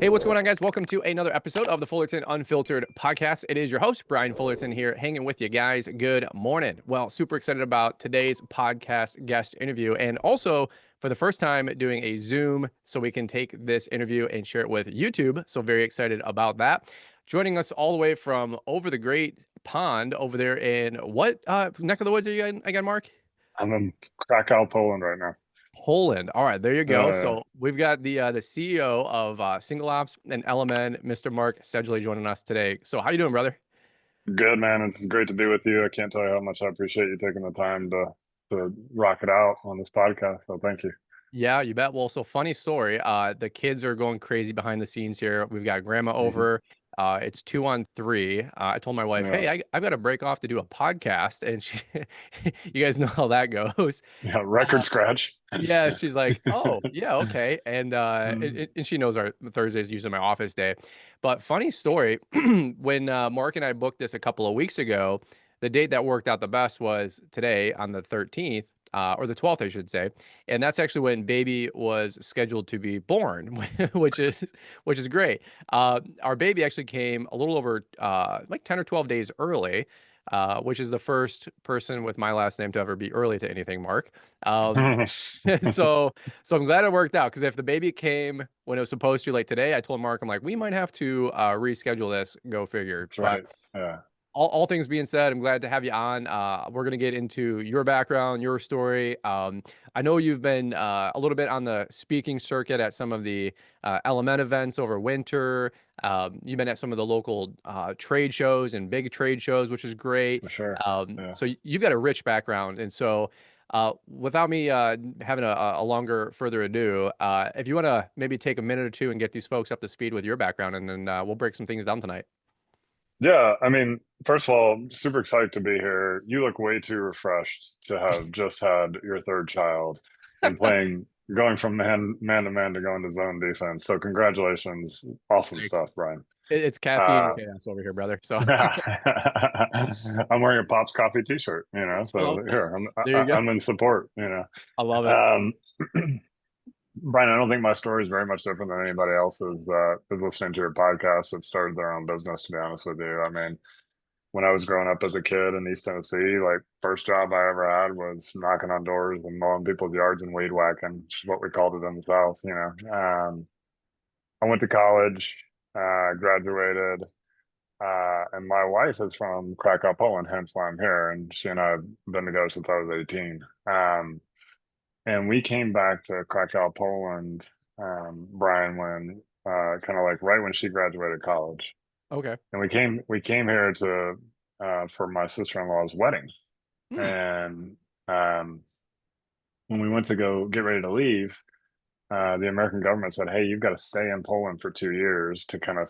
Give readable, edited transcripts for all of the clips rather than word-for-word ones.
Hey, what's going on, guys? Welcome to another episode of the Fullerton Unfiltered podcast. It is your host, Brian Fullerton, here hanging with you guys. Good morning. Well, super excited about today's podcast guest interview, and also for the first time doing a Zoom so we can take this interview and share it with YouTube. So very excited about that. Joining us all the way from over the great pond over there in what neck of the woods are you in again, Mark? I'm in Krakow, Poland right now. Poland. All right, there you go. Uh, So we've got the CEO of SingleOps and LMN, Mr. Mark Sedgley, joining us today. So how you doing, brother? Good, man. It's great to be with you. I can't tell you how much I appreciate you taking the time to rock it out on this podcast. So thank you. Yeah, you bet. Well, so funny story. The kids are going crazy behind the scenes here. We've got grandma Mhm. over. It's 2 on 3. I told my wife, Yeah, "Hey, I've got to break off to do a podcast," and she, you guys know how that goes. yeah. Record scratch. Yeah, she's like, "Oh, yeah, okay." And Mm. and she knows our Thursday is usually my office day. But funny story, when Mark and I booked this a couple of weeks ago, the date that worked out the best was today on the 13th, or the 12th, I should say. And that's actually when baby was scheduled to be born, which is great. Our baby actually came a little over like 10 or 12 days early. Which is the first person with my last name to ever be early to anything, Mark. Um, so so I'm glad it worked out because if the baby came when it was supposed to, like today, I told Mark, I'm like, we might have to reschedule this. Go figure. That's But right. Yeah, all things being said, I'm glad to have you on. We're gonna get into your background, your story. I know you've been a little bit on the speaking circuit at some of the LMN events over winter. You've been at some of the local trade shows and big trade shows, which is great. for sure. Yeah. So you've got a rich background, and so without me having a longer further ado, if you want to maybe take a minute or two and get these folks up to speed with your background, and then we'll break some things down tonight. Yeah, I mean, first of all, super excited to be here. You look way too refreshed to have just had your third child and going from man to man to going to zone defense. So congratulations. Awesome Thanks. stuff, Brian. It's caffeine Uh, and chaos over here, brother. So I'm wearing a Pops Coffee t-shirt, I love so here, there you go. I'm in support. I love it. Um, Brian, I don't think my story is very much different than anybody else's that is listening to your podcast that started their own business, to be honest with you. I mean, when I was growing up as a kid in East Tennessee, like first job I ever had was knocking on doors and mowing people's yards and weed whacking, which is what we called it in the South. I went to college, graduated, and my wife is from Krakow, Poland, hence why I'm here. And she and I have been together since I was 18. And we came back to Krakow, Poland, Brian, when kind of like right when she graduated college. Okay. And we came here to for my sister-in-law's wedding. Hmm. And when we went to go get ready to leave, the American government said, "Hey, you've got to stay in Poland for 2 years to kind of,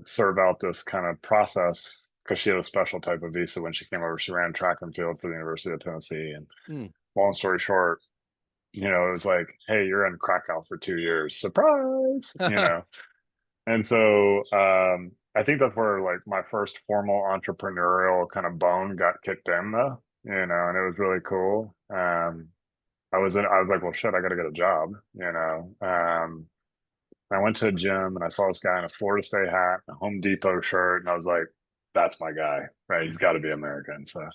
serve out this kind of process." Because she had a special type of visa when she came over. She ran track and field for the University of Tennessee. And Hmm. long story short, it was like, "Hey, you're in Krakow for 2 years. Surprise!" And so I think that's where like my first formal entrepreneurial kind of bone got kicked in, though, and it was really cool. I was like, well, shit, I got to get a job. I went to a gym and I saw this guy in a Florida State hat, a Home Depot shirt, and I was like, that's my guy, right? He's got to be American. So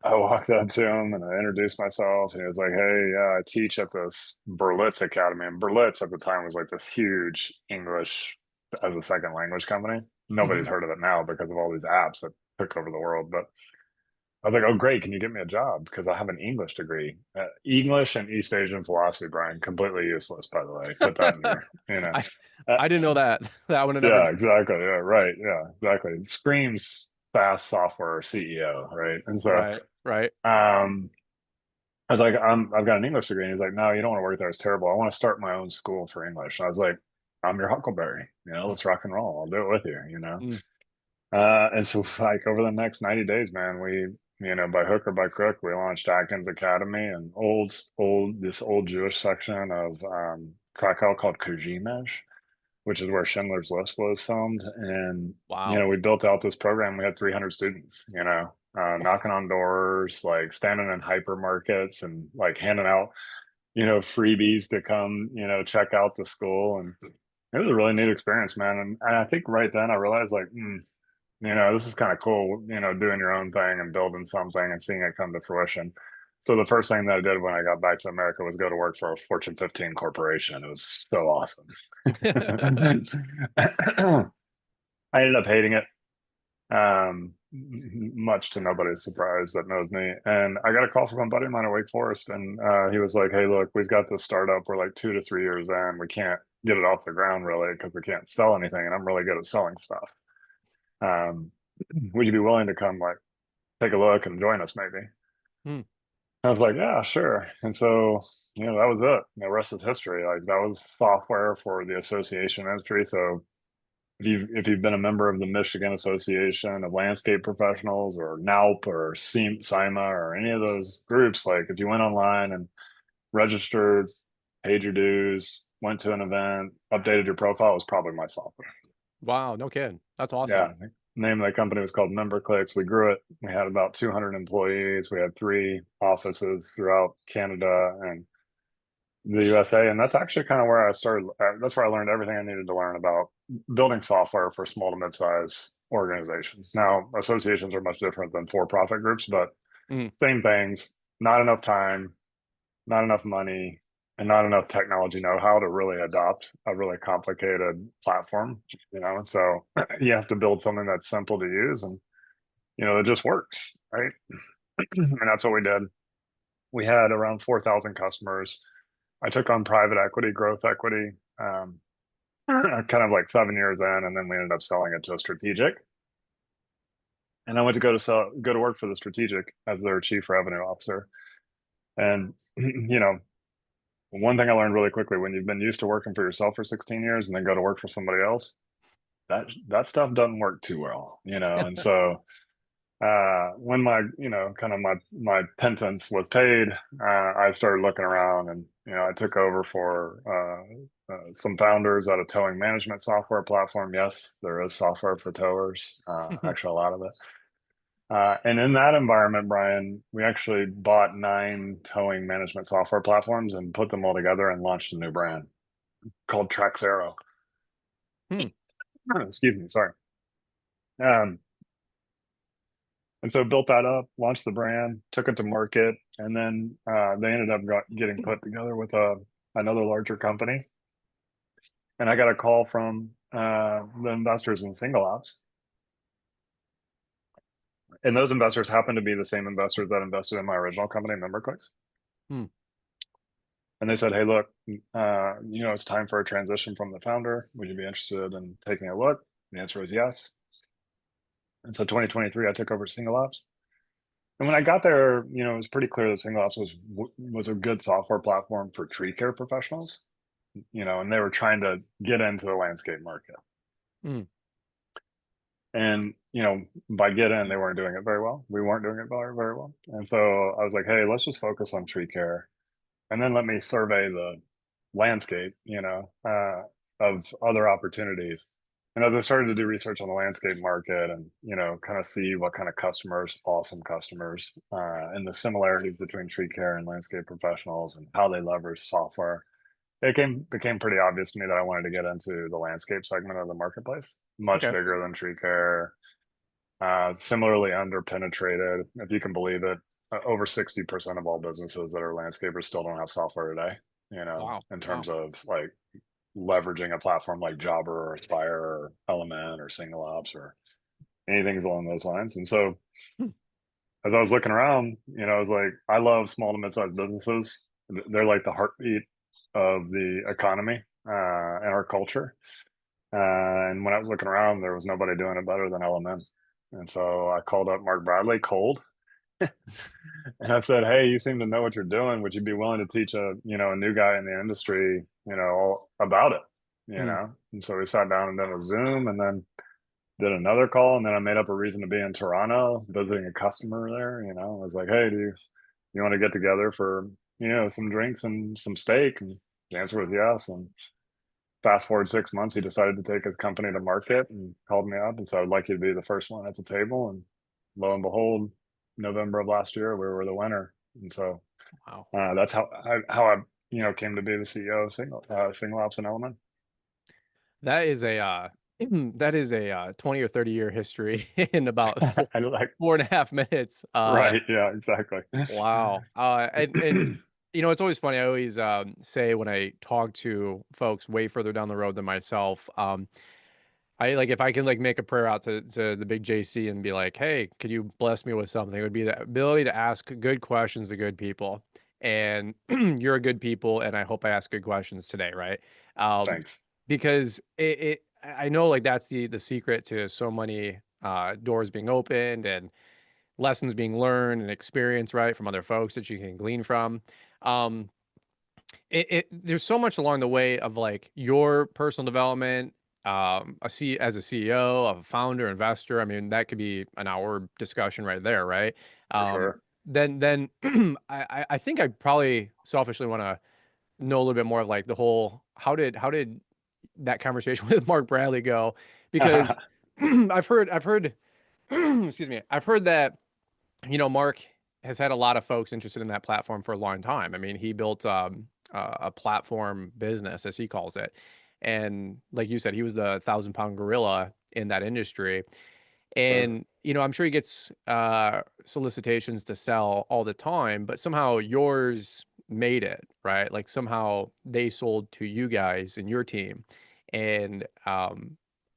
I walked up to him and I introduced myself, and he was like, "Hey, yeah, I teach at this Berlitz Academy." And Berlitz at the time was like this huge English as a second language company. Hmm. Nobody's heard of it now because of all these apps that took over the world. But I was like, "Oh, great! Can you get me a job? Because I have an English degree, English and East Asian philosophy." Brian, completely useless, by the way. Put that in your. I Uh, I didn't know that. That would have never yeah, guessed. exactly. Yeah, right. Yeah, exactly. It screams fast software CEO, right? And so. Right. Right. Um, I was like, I've got an English degree. And he's like, no, you don't want to work there. It's terrible. I want to start my own school for English. And I was like, I'm your Huckleberry. Let's rock and roll. I'll do it with you. Mm. And so like over the next 90 days, man, by hook or by crook, we launched Atkins Academy and this old Jewish section of Krakow called Kazimierz, which is where Schindler's List was filmed. And, Wow. we built out this program. We had 300 students, knocking on doors, like standing in hypermarkets and like handing out, freebies to come, check out the school. And It was a really neat experience, man. And I think right then I realized like, this is kind of cool, doing your own thing and building something and seeing it come to fruition. So the first thing that I did when I got back to America was go to work for a Fortune 15 corporation. It was so awesome. I ended up hating it, much to nobody's surprise that knows me. And I got a call from a buddy of mine at Wake Forest, and he was like, "Hey, look, we've got this startup. We're like 2 to 3 years in. We can't get it off the ground really because we can't sell anything, and I'm really good at selling stuff. Um, would you be willing to come like take a look and join us maybe?" Hmm. I was like, "Yeah, sure." And so, that was it. The rest is history. Like that was software for the association industry. So if you've been a member of the Michigan Association of Landscape Professionals or NALP or SIMA or any of those groups, like if you went online and registered, paid your dues, went to an event, updated your profile, it was probably my software. Wow, no kidding. That's awesome. Yeah. The name of the company was called MemberClicks. We grew it. We had about 200 employees. We had 3 offices throughout Canada and the USA. And that's actually kind of where I started. That's where I learned everything I needed to learn about building software for small to mid-size organizations. Now, associations are much different than for-profit groups, but Mm. same things, not enough time, not enough money, and not enough technology know-how to really adopt a really complicated platform, And so you have to build something that's simple to use and, it just works, right? And that's what we did. We had around 4,000 customers. I took on private equity, growth equity, kind of like 7 years in, and then we ended up selling it to a strategic. And I went to go to work for the strategic as their chief revenue officer. And one thing I learned really quickly when you've been used to working for yourself for 16 years and then go to work for somebody else, that stuff doesn't work too well. And so when my kind of my penance was paid, I started looking around, and I took over for some founders at a towing management software platform. Yes, there is software for towers, actually a lot of it. And in that environment, Brian, we actually bought 9 towing management software platforms and put them all together and launched a new brand called Traxero. Hmm. Excuse me, sorry. Um, And so built that up, launched the brand, took it to market, and then they ended up getting put together with another larger company. And I got a call from the investors in SingleOps, and those investors happened to be the same investors that invested in my original company, MemberClicks. Hmm. And they said, "Hey, look, it's time for a transition from the founder. Would you be interested in taking a look?" The answer was yes. And so 2023, I took over SingleOps. And when I got there, it was pretty clear that SingleOps was a good software platform for tree care professionals, and they were trying to get into the landscape market. Hmm. And, by get in, they weren't doing it very well. We weren't doing it very, very well. And so I was like, hey, let's just focus on tree care. And then let me survey the landscape, of other opportunities. And as I started to do research on the landscape market and, kind of see what kind of customers, awesome customers, and the similarities between tree care and landscape professionals and how they leverage software, became pretty obvious to me that I wanted to get into the landscape segment of the marketplace, much Okay. bigger than tree care, similarly underpenetrated, if you can believe it. Over 60% of all businesses that are landscapers still don't have software today, Wow. in Wow. terms of like leveraging a platform like Jobber or Aspire or LMN or SingleOps or anything along those lines. And so Hmm. as I was looking around, I was like, I love small to mid-sized businesses. They're like the heartbeat of the economy and our culture. And when I was looking around, there was nobody doing it better than LMN. And so I called up Mark Bradley cold and I said, "Hey, you seem to know what you're doing. Would you be willing to teach a new guy in the industry, all about it?" Hmm. And so we sat down and did a Zoom and then did another call. And then I made up a reason to be in Toronto, visiting a customer there. I was like, "Hey, do you want to get together for, some drinks and some steak?" And the answer was yes. And fast forward 6 months, he decided to take his company to market and called me up and said, "I'd like you to be the first one at the table." And lo and behold, November of last year, we were the winner. And so Wow. that's how I came to be the CEO of SingleOps and Element. That is a that is a 20 or 30-year history in about I like, 4.5 minutes. right. Yeah, exactly. Wow. And you know, it's always funny. I always say when I talk to folks way further down the road than myself, I like if I can like make a prayer out to the big JC and be like, "Hey, could you bless me with something?" It would be the ability to ask good questions to good people. And you're a good people, and I hope I ask good questions today, right? Um, Thanks. because I know like that's the secret to so many doors being opened and lessons being learned and experience, right, from other folks that you can glean from. Um, there's so much along the way of like your personal development, as a CEO, of a founder, investor. I mean, that could be an hour discussion right there, right? For Um, sure. then I think I probably selfishly want to know a little bit more of like the whole how did that conversation with Mark Bradley go? Because I've heard excuse me, I've heard that Mark has had a lot of folks interested in that platform for a long time. I mean, he built a platform business, as he calls it. And like you said, he was the 1,000-pound gorilla in that industry. Sure. And, I'm sure he gets solicitations to sell all the time, but somehow yours made it, right? Like somehow they sold to you guys and your team. And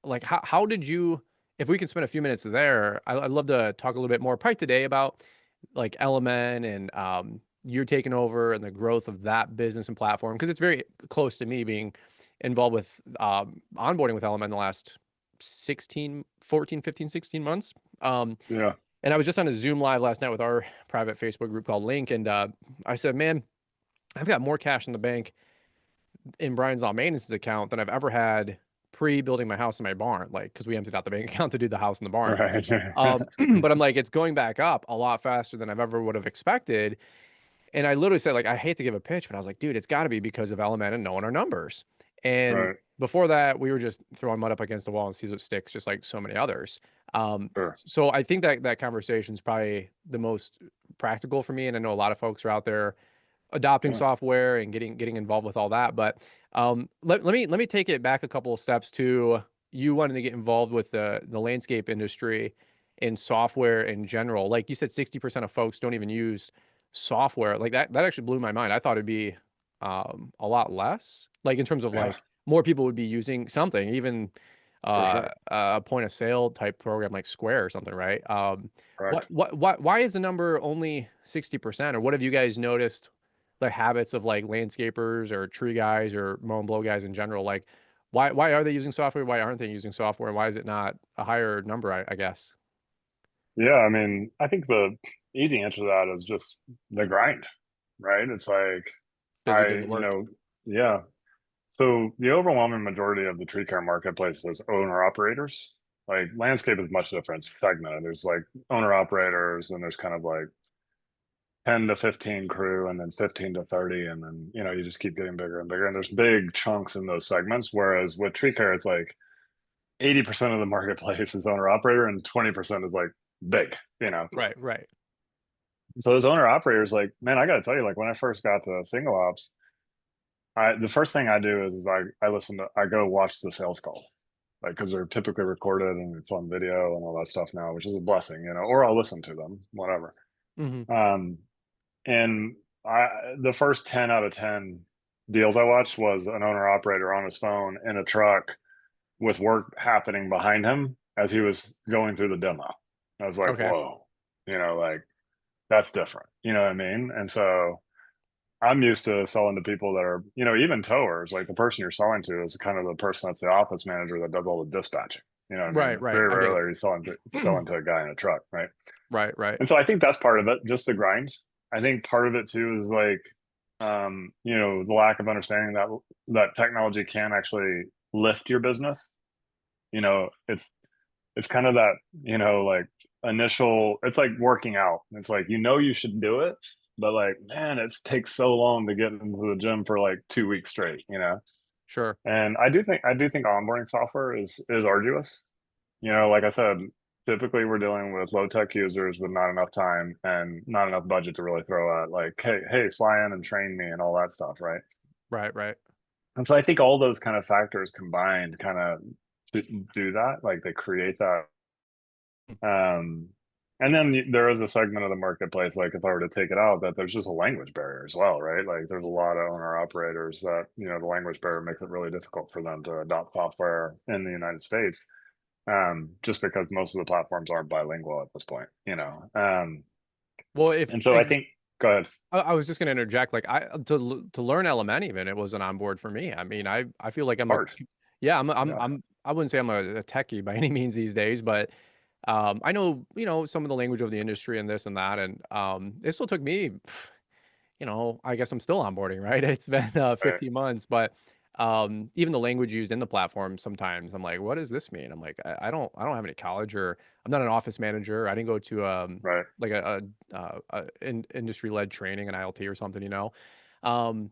like, how did you, if we can spend a few minutes there, I'd love to talk a little bit more probably today about like LMN and you're taking over and the growth of that business and platform because it's very close to me being involved with onboarding with LMN the last 16, 14, 15, 16 months. Um, Yeah. and I was just on a Zoom live last night with our private Facebook group called Link. And I said, man, I've got more cash in the bank in Brian's Law Maintenance's account than I've ever had pre building my house and my barn. Like, because we emptied out the bank account to do the house and the barn. Right. But I'm like, it's going back up a lot faster than I've ever would have expected. And I literally said, like, I hate to give a pitch, but I was like, dude, it's got to be because of LMN and knowing our numbers. And Right. before that, we were just throwing mud up against the wall and sees what sticks, just like so many others. Um, Sure. so I think that that conversation is probably the most practical for me. And I know a lot of folks are out there adopting Yeah. software and getting involved with all that. But let me take it back a couple of steps to you wanting to get involved with the landscape industry and software in general. Like you said, 60% of folks don't even use software. Like that actually blew my mind. I thought it'd be a lot less. Like in terms of Yeah. like more people would be using something, even For sure. a point of sale type program like Square or something, right? Correct. Why is the number only 60%? Or what have you guys noticed the habits of like landscapers or tree guys or mow and blow guys in general? Like, why are they using software? Why aren't they using software? Why is it not a higher number? I guess. Yeah. I mean, I think the easy answer to that is just the grind, right? It's like, Busy doing the work. yeah. So the overwhelming majority of the tree care marketplace is owner operators. Like landscape is much different segment. There's like owner operators, and there's kind of like 10 to 15 crew, and then 15 to 30, and then you just keep getting bigger and bigger. And there's big chunks in those segments. Whereas with tree care, it's like 80% of the marketplace is owner operator, and 20% is like big. Right, right. So those owner operators, like, man, I got to tell you, like when I first got to SingleOps, the first thing I do is I go watch the sales calls, like because they're typically recorded and it's on video and all that stuff now, which is a blessing. Or I'll listen to them, whatever. Hmm. Um, and the first 10 out of 10 deals I watched was an owner operator on his phone in a truck with work happening behind him as he was going through the demo. I was like, Okay. whoa, like that's different. You know what I mean? And so I'm used to selling to people that are, even towers. Like the person you're selling to is kind of the person that's the office manager that does all the dispatching. You know what I mean? Right, right. Very I get rarely it. are you selling to a guy in a truck, right? Right, right. And so I think that's part of it, just the grind. I think part of it too is like, the lack of understanding that technology can actually lift your business. It's kind of that, like initial, it's like working out. It's like, you should do it, but like, man, it takes so long to get into the gym for like 2 weeks straight. Sure. And I do think onboarding software is arduous. Like I said, typically we're dealing with low tech users with not enough time and not enough budget to really throw at like, hey, fly in and train me and all that stuff, right? Right, right. And so I think all those kind of factors combined kind of do that, like they create that. Um, and then there is a segment of the marketplace, like if I were to take it out, that there's just a language barrier as well, right? Like there's a lot of owner operators that, the language barrier makes it really difficult for them to adopt software in the United States, just because most of the platforms aren't bilingual at this point. Well, if And so I think, go ahead. I was just going to interject, like to learn LMN even it was an onboard for me. I mean, I feel like It's hard. yeah, Yeah, I wouldn't say I'm a techie by any means these days, but I know some of the language of the industry and this and that, and it still took me, I guess I'm still onboarding, right? It's been right, 15 months, but even the language used in the platform, sometimes I'm like, what does this mean? I'm like, I don't have any college, or I'm not an office manager. I didn't go to right. like industry led training, an ILT or something, Um,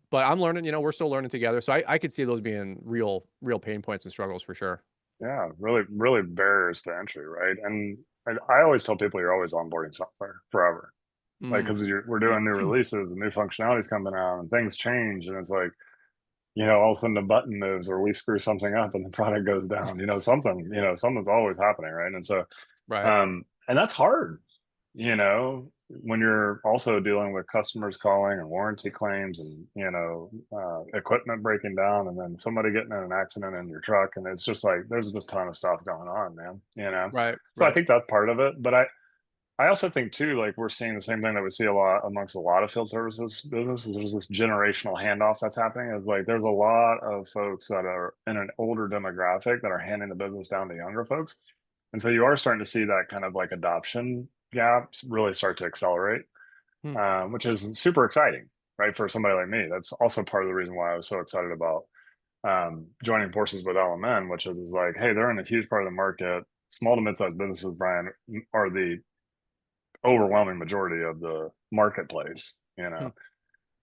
but I'm learning. We're still learning together, so I could see those being real pain points and struggles for sure. Yeah, really, really barriers to entry, right? And I always tell people you're always onboarding software forever. Like, Mm. because we're doing new releases and new functionalities coming out and things change. And it's like, all of a sudden the button moves or we screw something up and the product goes down, something's always happening, right? And so, Right. and that's hard, when you're also dealing with customers calling and warranty claims and, equipment breaking down and then somebody getting in an accident in your truck. And it's just like, there's just a ton of stuff going on, man. Right. So I Right. think that's part of it. But I also think too, like we're seeing the same thing that we see a lot amongst a lot of field services businesses. There's this generational handoff that's happening. It's like there's a lot of folks that are in an older demographic that are handing the business down to younger folks. And so you are starting to see that kind of like adoption gaps really start to accelerate, Hmm. which is super exciting, right? For somebody like me. That's also part of the reason why I was so excited about joining forces with LMN, which is like, hey, they're in a huge part of the market. Small to mid-sized businesses, Brian, are the overwhelming majority of the marketplace. Hmm.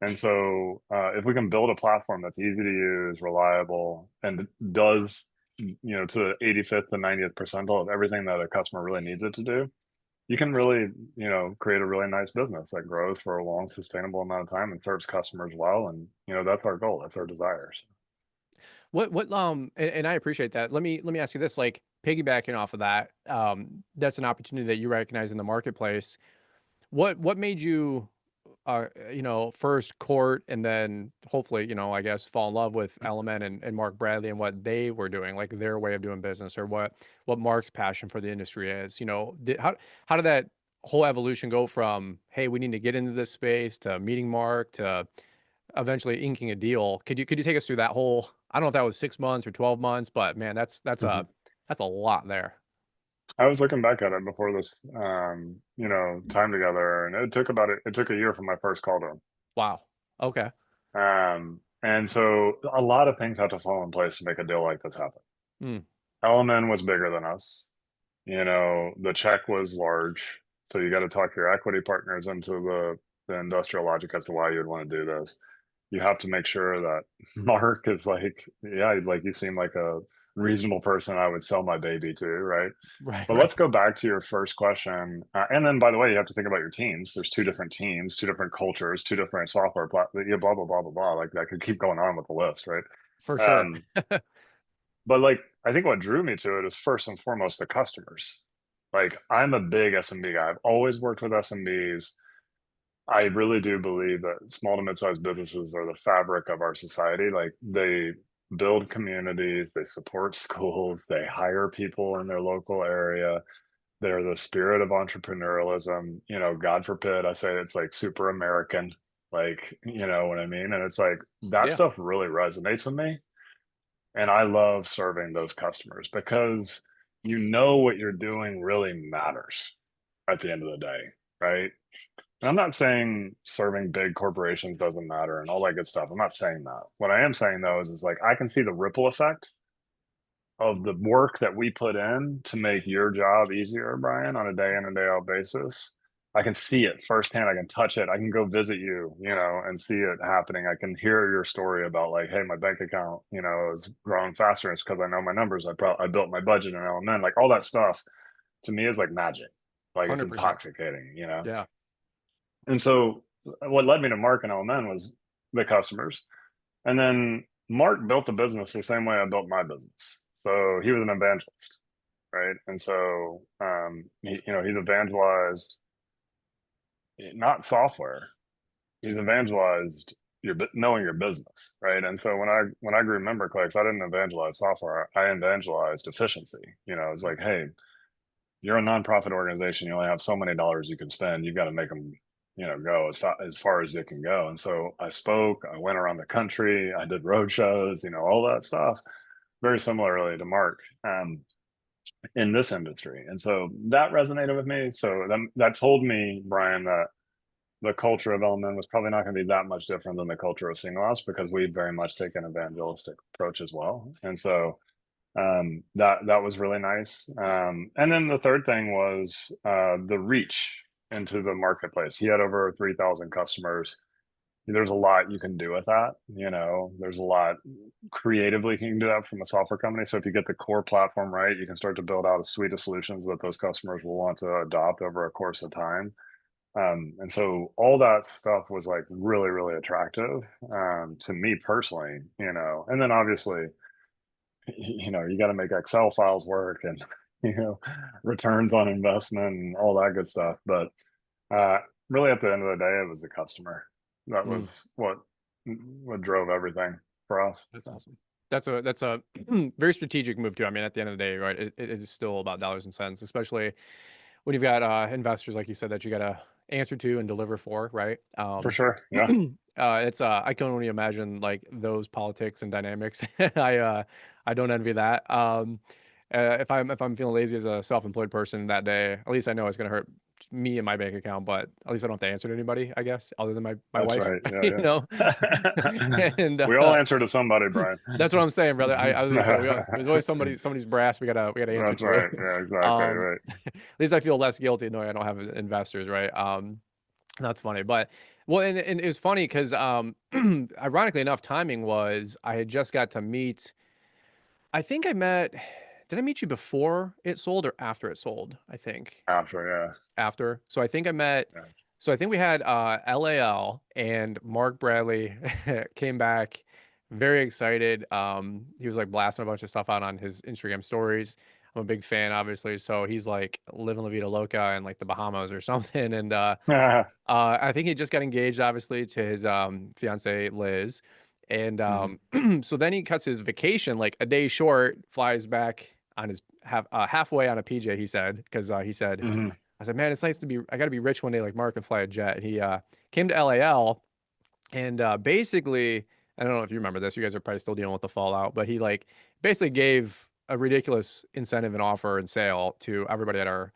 And so if we can build a platform that's easy to use, reliable, and does, to the 85th to 90th percentile of everything that a customer really needs it to do, you can really, create a really nice business that grows for a long, sustainable amount of time and serves customers well. And, that's our goal. That's our desires. And I appreciate that. Let me ask you this, like piggybacking off of that, that's an opportunity that you recognize in the marketplace. What made you first court and then hopefully, I guess fall in love with Element and Mark Bradley and what they were doing, like their way of doing business, or what Mark's passion for the industry is? How did that whole evolution go from, hey, we need to get into this space, to meeting Mark, to eventually inking a deal? Could you take us through that whole, I don't know if that was 6 months or 12 months, but man, Mhm. that's a lot there. I was looking back at it before this, time together, and it took a year from my first call to him. Wow. Okay. And so a lot of things had to fall in place to make a deal like this happen. Hmm. LMN was bigger than us. The check was large. So you got to talk your equity partners into the industrial logic as to why you'd want to do this. You have to make sure that Mark is like, yeah, like you seem like a reasonable person I would sell my baby to, right? Right. But let's Right. go back to your first question. And then, by the way, you have to think about your teams. There's two different teams, two different cultures, two different software platforms, yeah, blah, blah, blah, blah, blah. Like that could keep going on with the list, right? For sure. Um, but like, I think what drew me to it is first and foremost the customers. Like, I'm a big SMB guy. I've always worked with SMBs. I really do believe that small to mid-sized businesses are the fabric of our society. Like, they build communities, they support schools, they hire people in their local area. They're the spirit of entrepreneurialism. God forbid I say it's like super American, like, you know what I mean? And it's like that Yeah. stuff really resonates with me. And I love serving those customers because what you're doing really matters at the end of the day, right? And I'm not saying serving big corporations doesn't matter and all that good stuff. I'm not saying that. What I am saying though is like I can see the ripple effect of the work that we put in to make your job easier, Brian, on a day in and day out basis. I can see it firsthand. I can touch it. I can go visit you, and see it happening. I can hear your story about like, hey, my bank account, is growing faster. It's because I know my numbers. I built my budget in LMN. Like all that stuff to me is like magic. Like it's 100%. intoxicating. Yeah. And so what led me to Mark and LMN was the customers. And then Mark built the business the same way I built my business. So he was an evangelist, right? And so, he's evangelized not software. He's evangelized knowing your business, right? And so when I grew member clicks, I didn't evangelize software. I evangelized efficiency. It's like, hey, you're a nonprofit organization. You only have so many dollars you can spend. You've got to make them, go as far as it can go. And so I spoke. I went around the country. I did road shows. All that stuff. Very similarly to Mark. In this industry. And so that resonated with me. So that told me, Brian, that the culture of LMN was probably not going to be that much different than the culture of SingleOps because we very much take an evangelistic approach as well. And so that was really nice. And then the third thing was the reach into the marketplace. He had over 3,000 customers. There's a lot you can do with that. There's a lot creatively you can do that from a software company. So if you get the core platform right, you can start to build out a suite of solutions that those customers will want to adopt over a course of time. And so all that stuff was like really, really attractive to me personally, and then obviously, you got to make Excel files work and, returns on investment and all that good stuff. But uh, really at the end of the day, it was the customer. That Mm, was what drove everything for us. that's So awesome. That's a very strategic move too. I mean, at the end of the day, right, it is still about dollars and cents, especially when you've got investors like you said that you got to answer to and deliver for, right? for sure. Yeah. It's I can only imagine like those politics and dynamics. I don't envy that. If I'm feeling lazy as a self-employed person that day, at least I know it's gonna hurt me and my bank account, but at least I don't have to answer to anybody, I guess, other than my That's wife, right. you Yeah. know. Yeah. And We all answer to somebody, Brian. that's what I'm saying, brother. I was gonna say there's always somebody's brass we gotta answer That's to. right. Yeah, exactly. Right. At least I feel less guilty knowing I don't have investors, right? That's funny, but well, and it was funny because ironically enough, timing was I had just got to meet. I think I met. Did I meet you before it sold or after it sold? I think After, after. So I think I met. yeah. So I think we had LAL and Mark Bradley came back very excited. He was like blasting a bunch of stuff out on his Instagram stories. I'm a big fan, obviously. So he's like living La Vida Loca in like the Bahamas or something. And Yeah. I think he just got engaged, obviously, to his fiance Liz, and Mhm. so then he cuts his vacation like a day short, flies back on his halfway on a PJ. He said because he said, Mhm. I said, man, it's nice to be. I got to be rich one day like Mark and fly a jet. And he came to LAL and basically, I don't know if you remember this. You guys are probably still dealing with the fallout, but he like basically gave a ridiculous incentive and offer and sale to everybody at our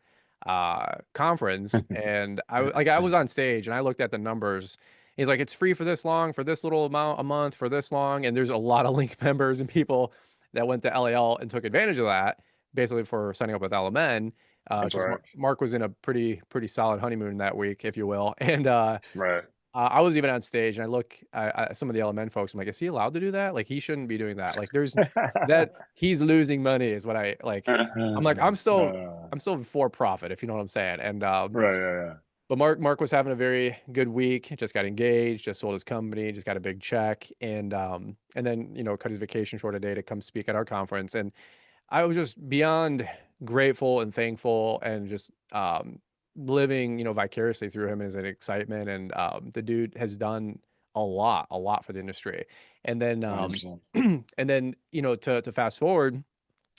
conference. And I was on stage and I looked at the numbers. He's like, it's free for this long, for this little amount a month, for this long. And there's a lot of link members and people that went to LAL and took advantage of that, basically for signing up with LMN. That's Because right. Mark was in a pretty solid honeymoon that week, if you will, and Right. I was even on stage and I look at some of the LMN folks. I'm like, is he allowed to do that? Like, he shouldn't be doing that. Like, there's that he's losing money is what I like. I'm like, I'm still for profit, if you know what I'm saying. And right. Yeah. but Mark was having a very good week. Just got engaged, just sold his company, just got a big check, and then cut his vacation short a day to come speak at our conference. And I was just beyond grateful and thankful and just living, vicariously through him as an excitement. And the dude has done a lot for the industry. And then, Yeah. 100%. and then, to fast forward,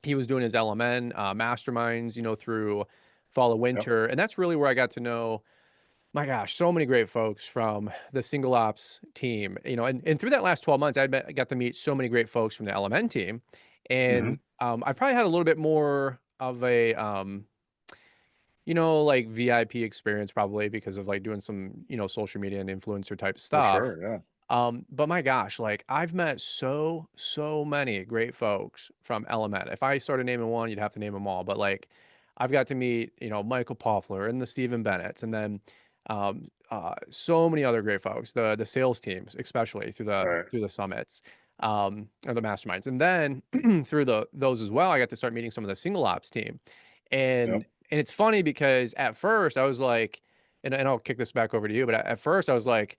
he was doing his LMN masterminds, through fall of Yep. winter. And that's really where I got to know, my gosh, so many great folks from the single ops team, and through that last 12 months, I got to meet so many great folks from the LMN team. Hmm. And I probably had a little bit more of a, like VIP experience probably because of like doing some, social media and influencer type For stuff. sure. Yeah. But my gosh, like I've met so many great folks from Element. If I started naming one, you'd have to name them all. But like I've got to meet, Michael Poffler and the Stephen Bennett's, and then so many other great folks, the sales teams, especially through the Right. through the summits, or the masterminds. And then through those as well, I got to start meeting some of the single ops team. And Yep. and it's funny because at first I was like, and I'll kick this back over to you, but at first I was like,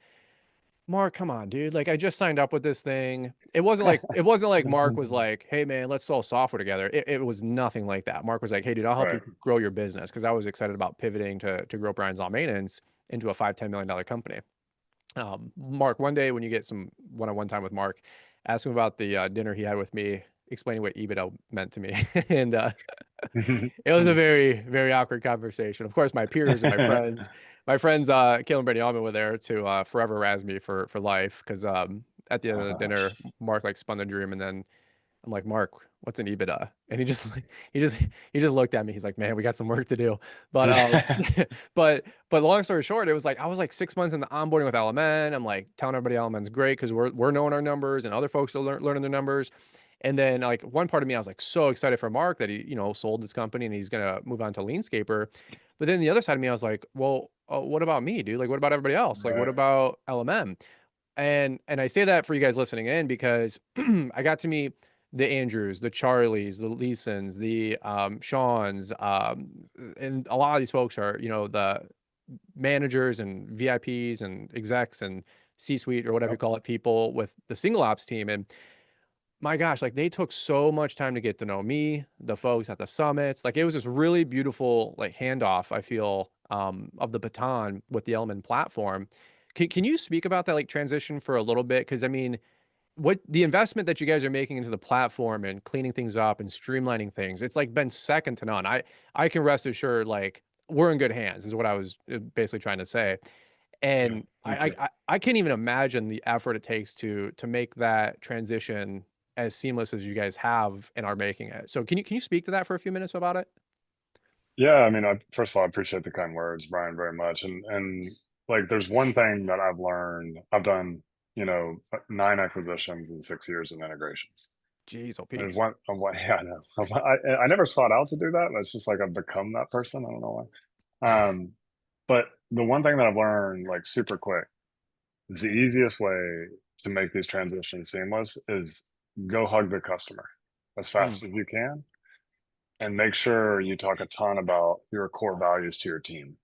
Mark, come on, dude. Like I just signed up with this thing. It wasn't like Mark was like, hey man, let's sell software together. It was nothing like that. Mark was like, hey dude, I'll help Right. you grow your business because I was excited about pivoting to grow Brian's Lawn Maintenance into a $5-10 million company. Mark, one day when you get some one-on-one time with Mark, ask him about the dinner he had with me, explaining what EBITDA meant to me. And it was a very, very awkward conversation. Of course, my peers and my friends, Kale and Brittany Allman were there to forever razz me for life because at the end Oh of the dinner, gosh. Mark like spun the dream, and then I'm like, Mark, what's an EBITDA? And he just like he just looked at me. He's like, man, we got some work to do. But but long story short, it was like I was like 6 months in the onboarding with LMN. I'm like telling everybody LMN's great because we're knowing our numbers and other folks are learning their numbers. And then like one part of me, I was like so excited for Mark that he, sold his company and he's gonna move on to Leanscaper. But then the other side of me, I was like, well, what about me, dude? Like, what about everybody else? Like, what Right. about LMM? And I say that for you guys listening in because I got to meet the Andrews, the Charlies, the Leesons, the Seans, and a lot of these folks are, the managers and VIPs and execs and C-suite or whatever you Yep. call it, people with the single ops team. And my gosh, like they took so much time to get to know me, the folks at the summits. Like it was this really beautiful like handoff, I feel, of the baton with the Element platform. Can you speak about that like transition for a little bit? Because I mean, what the investment that you guys are making into the platform and cleaning things up and streamlining things, it's like been second to none. I can rest assured like we're in good hands, is what I was basically trying to say. Yeah. And Thank you. I can't even imagine the effort it takes to make that transition as seamless as you guys have and are making it. So can you speak to that for a few minutes about it? Yeah, I mean, first of all, I appreciate the kind words, Brian, very much. And like, there's one thing that I've learned. I've done, 9 acquisitions in 6 years of integrations. Jeez, oh There's Pete. one, yeah, I know. I never sought out to do that. It's just like I've become that person. I don't know why. But the one thing that I've learned, like super quick, is the easiest way to make these transitions seamless is go hug the customer as Mm, fast as you can and make sure you talk a ton about your core values to your team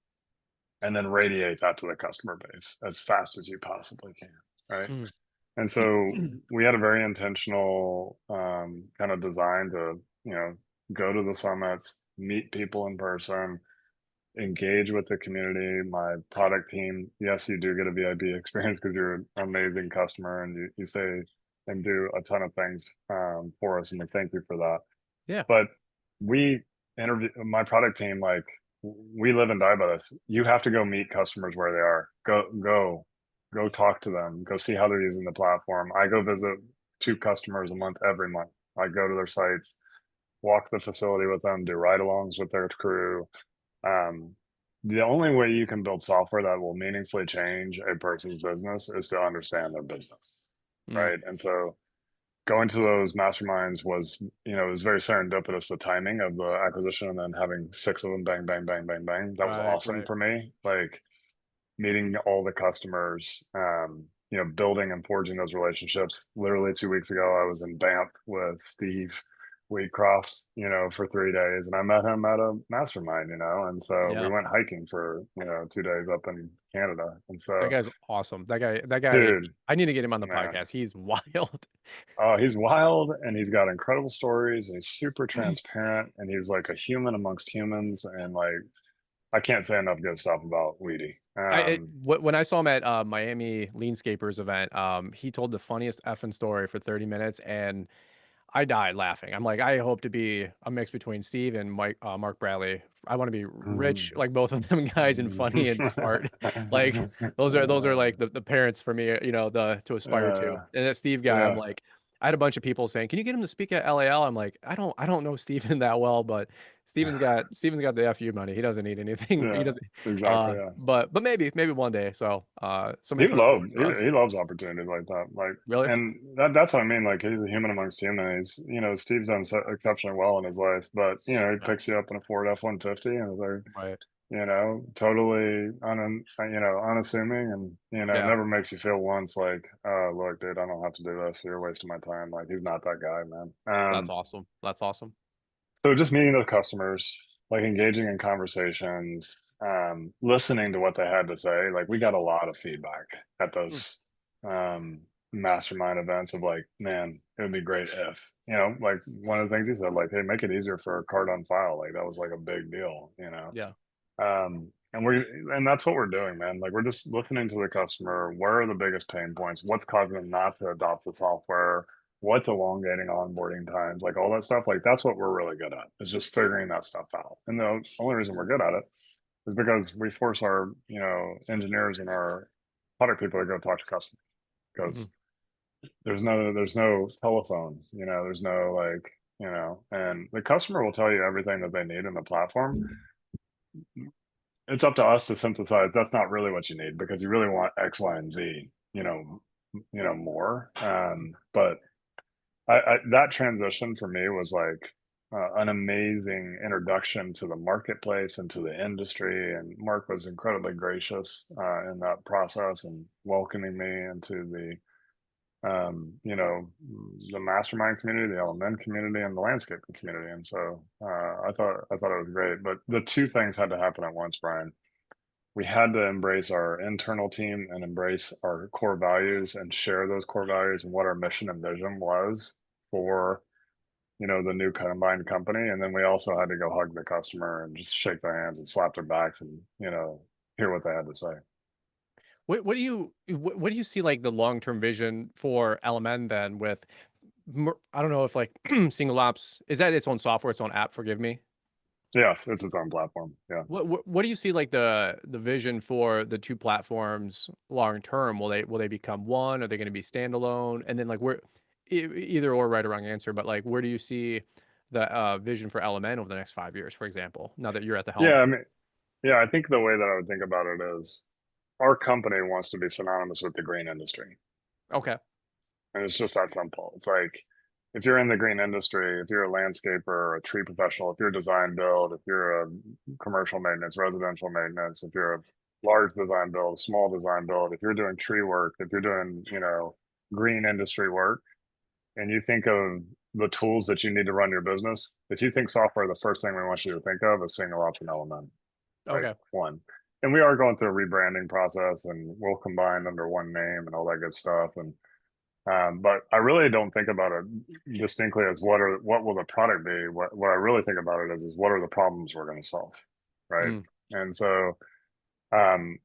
and then radiate that to the customer base as fast as you possibly can. Right. mm. And so we had a very intentional kind of design to, go to the summits, meet people in person, engage with the community. My product team, yes, you do get a VIP experience because you're an amazing customer and you say and do a ton of things for us. And we thank you for that. Yeah. But we interview my product team, like we live and die by this. You have to go meet customers where they are. Go talk to them. Go see how they're using the platform. I go visit 2 customers a month every month. I go to their sites, walk the facility with them, do ride-alongs with their crew. Um, the only way you can build software that will meaningfully change a person's business is to understand their business, Mm, right? And so going to those masterminds was, it was very serendipitous, the timing of the acquisition and then having 6 of them, bang, bang, bang, bang, bang. That was right, awesome right. for me. Like meeting all the customers, building and forging those relationships. Literally 2 weeks ago, I was in Banff with Steve Wheatcroft, for 3 days, and I met him at a mastermind, and so we Yeah. went hiking for 2 days up in Canada, and That so, guy's awesome. That guy, dude, I need to get him on the man, podcast. He's wild. oh, he's wild and he's got incredible stories and he's super transparent and he's like a human amongst humans and like I can't say enough good stuff about Weedy. When I saw him at Miami Leanscapers event, he told the funniest effing story for 30 minutes, and I died laughing. I'm like, I hope to be a mix between Steve and Mark Bradley. I want to be rich like both of them guys and funny and smart. Like those are like the parents for me, the to aspire to. Yeah, And that Steve guy, I'm yeah, like, I had a bunch of people saying, "Can you get him to speak at LAL?" I'm like, I don't know Steven that well, but Steven's got the FU money. He doesn't need anything. He yeah, doesn't. exactly. Yeah. But maybe one day. So He somebody put it loved forward for he, us. he loves opportunities like that. Like, Really? and that's what I mean. Like, he's a human amongst humans. Steve's done exceptionally well in his life, but he Yeah. picks you up in a Ford F-150, and they're Right. totally unassuming, and Yeah. never makes you feel once like, oh, look, dude, I don't have to do this. You're wasting my time. Like, he's not that guy, man. That's awesome. That's awesome. So just meeting those customers, like engaging in conversations, listening to what they had to say. Like we got a lot of feedback at Mm, those. mastermind events of like, man, it would be great if, like one of the things he said, like, hey, make it easier for a card on file. Like that was like a big deal, Yeah. and that's what we're doing, man. Like we're just looking into the customer. Where are the biggest pain points? What's causing them not to adopt the software? What's elongating onboarding times? Like all that stuff. Like that's what we're really good at, is just figuring that stuff out. And the only reason we're good at it is because we force our, engineers and our product people to go talk to customers, Hmm. because there's no telephone, there's no like, and the customer will tell you everything that they need in the platform. It's up to us to synthesize that's not really what you need, because you really want X, Y, and Z, more. But that transition for me was like an amazing introduction to the marketplace and to the industry. And Mark was incredibly gracious in that process and welcoming me into the mastermind community, the LMN community, and the landscaping community. And so I thought it was great. But the two things had to happen at once, Brian. We had to embrace our internal team and embrace our core values and share those core values and what our mission and vision was for, the new combined company. And then we also had to go hug the customer and just shake their hands and slap their backs and, hear what they had to say. What do you see like the long term vision for LMN then with I don't know if like SingleOps is that its own software, its own app, forgive me. Yes, it's its own platform. Yeah. What do you see like the vision for the two platforms long term? Will they become one? Are they going to be standalone? And then like either or right or wrong answer, but like where do you see the vision for LMN over the next 5 years, for example, now that you're at the Yeah. helm? I mean, yeah, I think the way that I would think about it is our company wants to be synonymous with the green industry. Okay. And it's just that simple. It's like, if you're in the green industry, if you're a landscaper or a tree professional, if you're design build, if you're a commercial maintenance, residential maintenance, if you're a large design build, small design build, if you're doing tree work, if you're doing, green industry work, and you think of the tools that you need to run your business, if you think software, the first thing we want you to think of is SingleOps and LMN, right? Okay. One. And we are going through a rebranding process, and we'll combine under one name and all that good stuff. And but I really don't think about it distinctly as what will the product be. What I really think about it is what are the problems we're going to solve, right? Mm, And so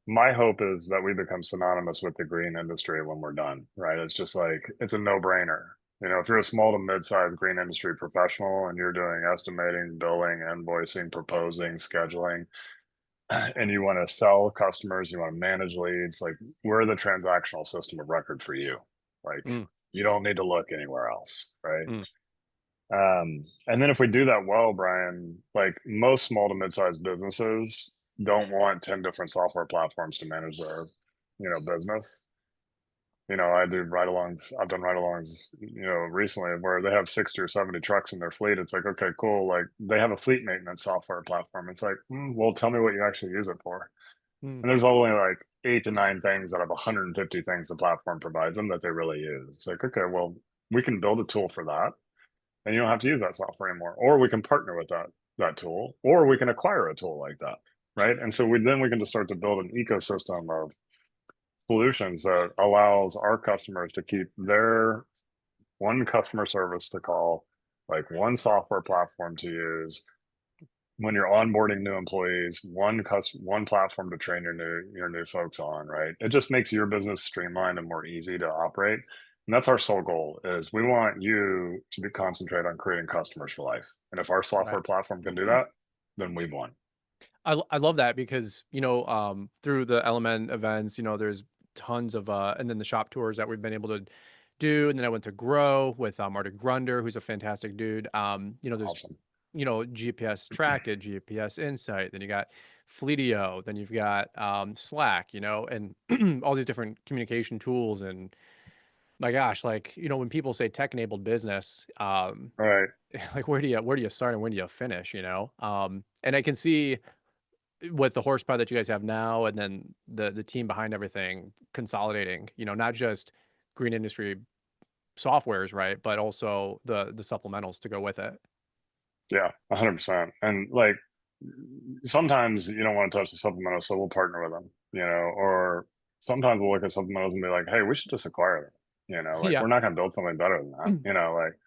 my hope is that we become synonymous with the green industry when we're done, right? It's just like it's a no-brainer. If you're a small to mid-sized green industry professional and you're doing estimating, billing, invoicing, proposing, scheduling, and you want to sell customers, you want to manage leads, like we're the transactional system of record for you. Like mm, you don't need to look anywhere else, right? mm. And then if we do that well, Brian, like most small to mid-sized businesses don't want 10 different software platforms to manage their, business. I've done ride-alongs, recently where they have 60 or 70 trucks in their fleet. It's like, okay, cool. Like they have a fleet maintenance software platform. It's like, well, tell me what you actually use it for. Mm. And there's only like 8 to 9 things out of 150 things the platform provides them that they really use. It's like, okay, well, we can build a tool for that, and you don't have to use that software anymore. Or we can partner with that tool, or we can acquire a tool like that, right? And so we can just start to build an ecosystem of solutions that allows our customers to keep their one customer service to call, like one software platform to use when you're onboarding new employees, one platform to train your new folks on, right? It just makes your business streamlined and more easy to operate. And that's our sole goal, is we want you to be concentrate on creating customers for life. And if our Right. software platform can do that, then we've won. I love that because, through the LMN events, there's tons of, and then the shop tours that we've been able to do. And then I went to Grow with Martin Grunder, who's a fantastic dude. There's, Awesome. GPS Trackit, GPS Insight, then you got Fleetio, then you've got Slack, and all these different communication tools. And my gosh, like, when people say tech enabled business, All right. like where do you start and when do you finish, and I can see with the horsepower that you guys have now and then the team behind everything consolidating, not just green industry softwares, right? But also the supplementals to go with it. Yeah, 100%. And like sometimes you don't want to touch the supplemental, so we'll partner with them, or sometimes we'll look at something else and be like, hey, we should just acquire them. Like Yeah. we're not going to build something better than that. Like,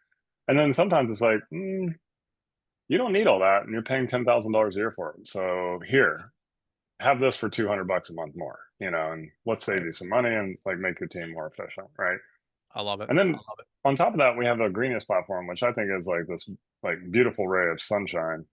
and then sometimes it's like, you don't need all that, and you're paying $10,000 a year for it. So here, have this for 200 bucks a month more. And let's save Right. you some money and like make your team more efficient, right? I love it. And I then love it. on top of that, we have a greenness platform, which I think is like this like beautiful ray of sunshine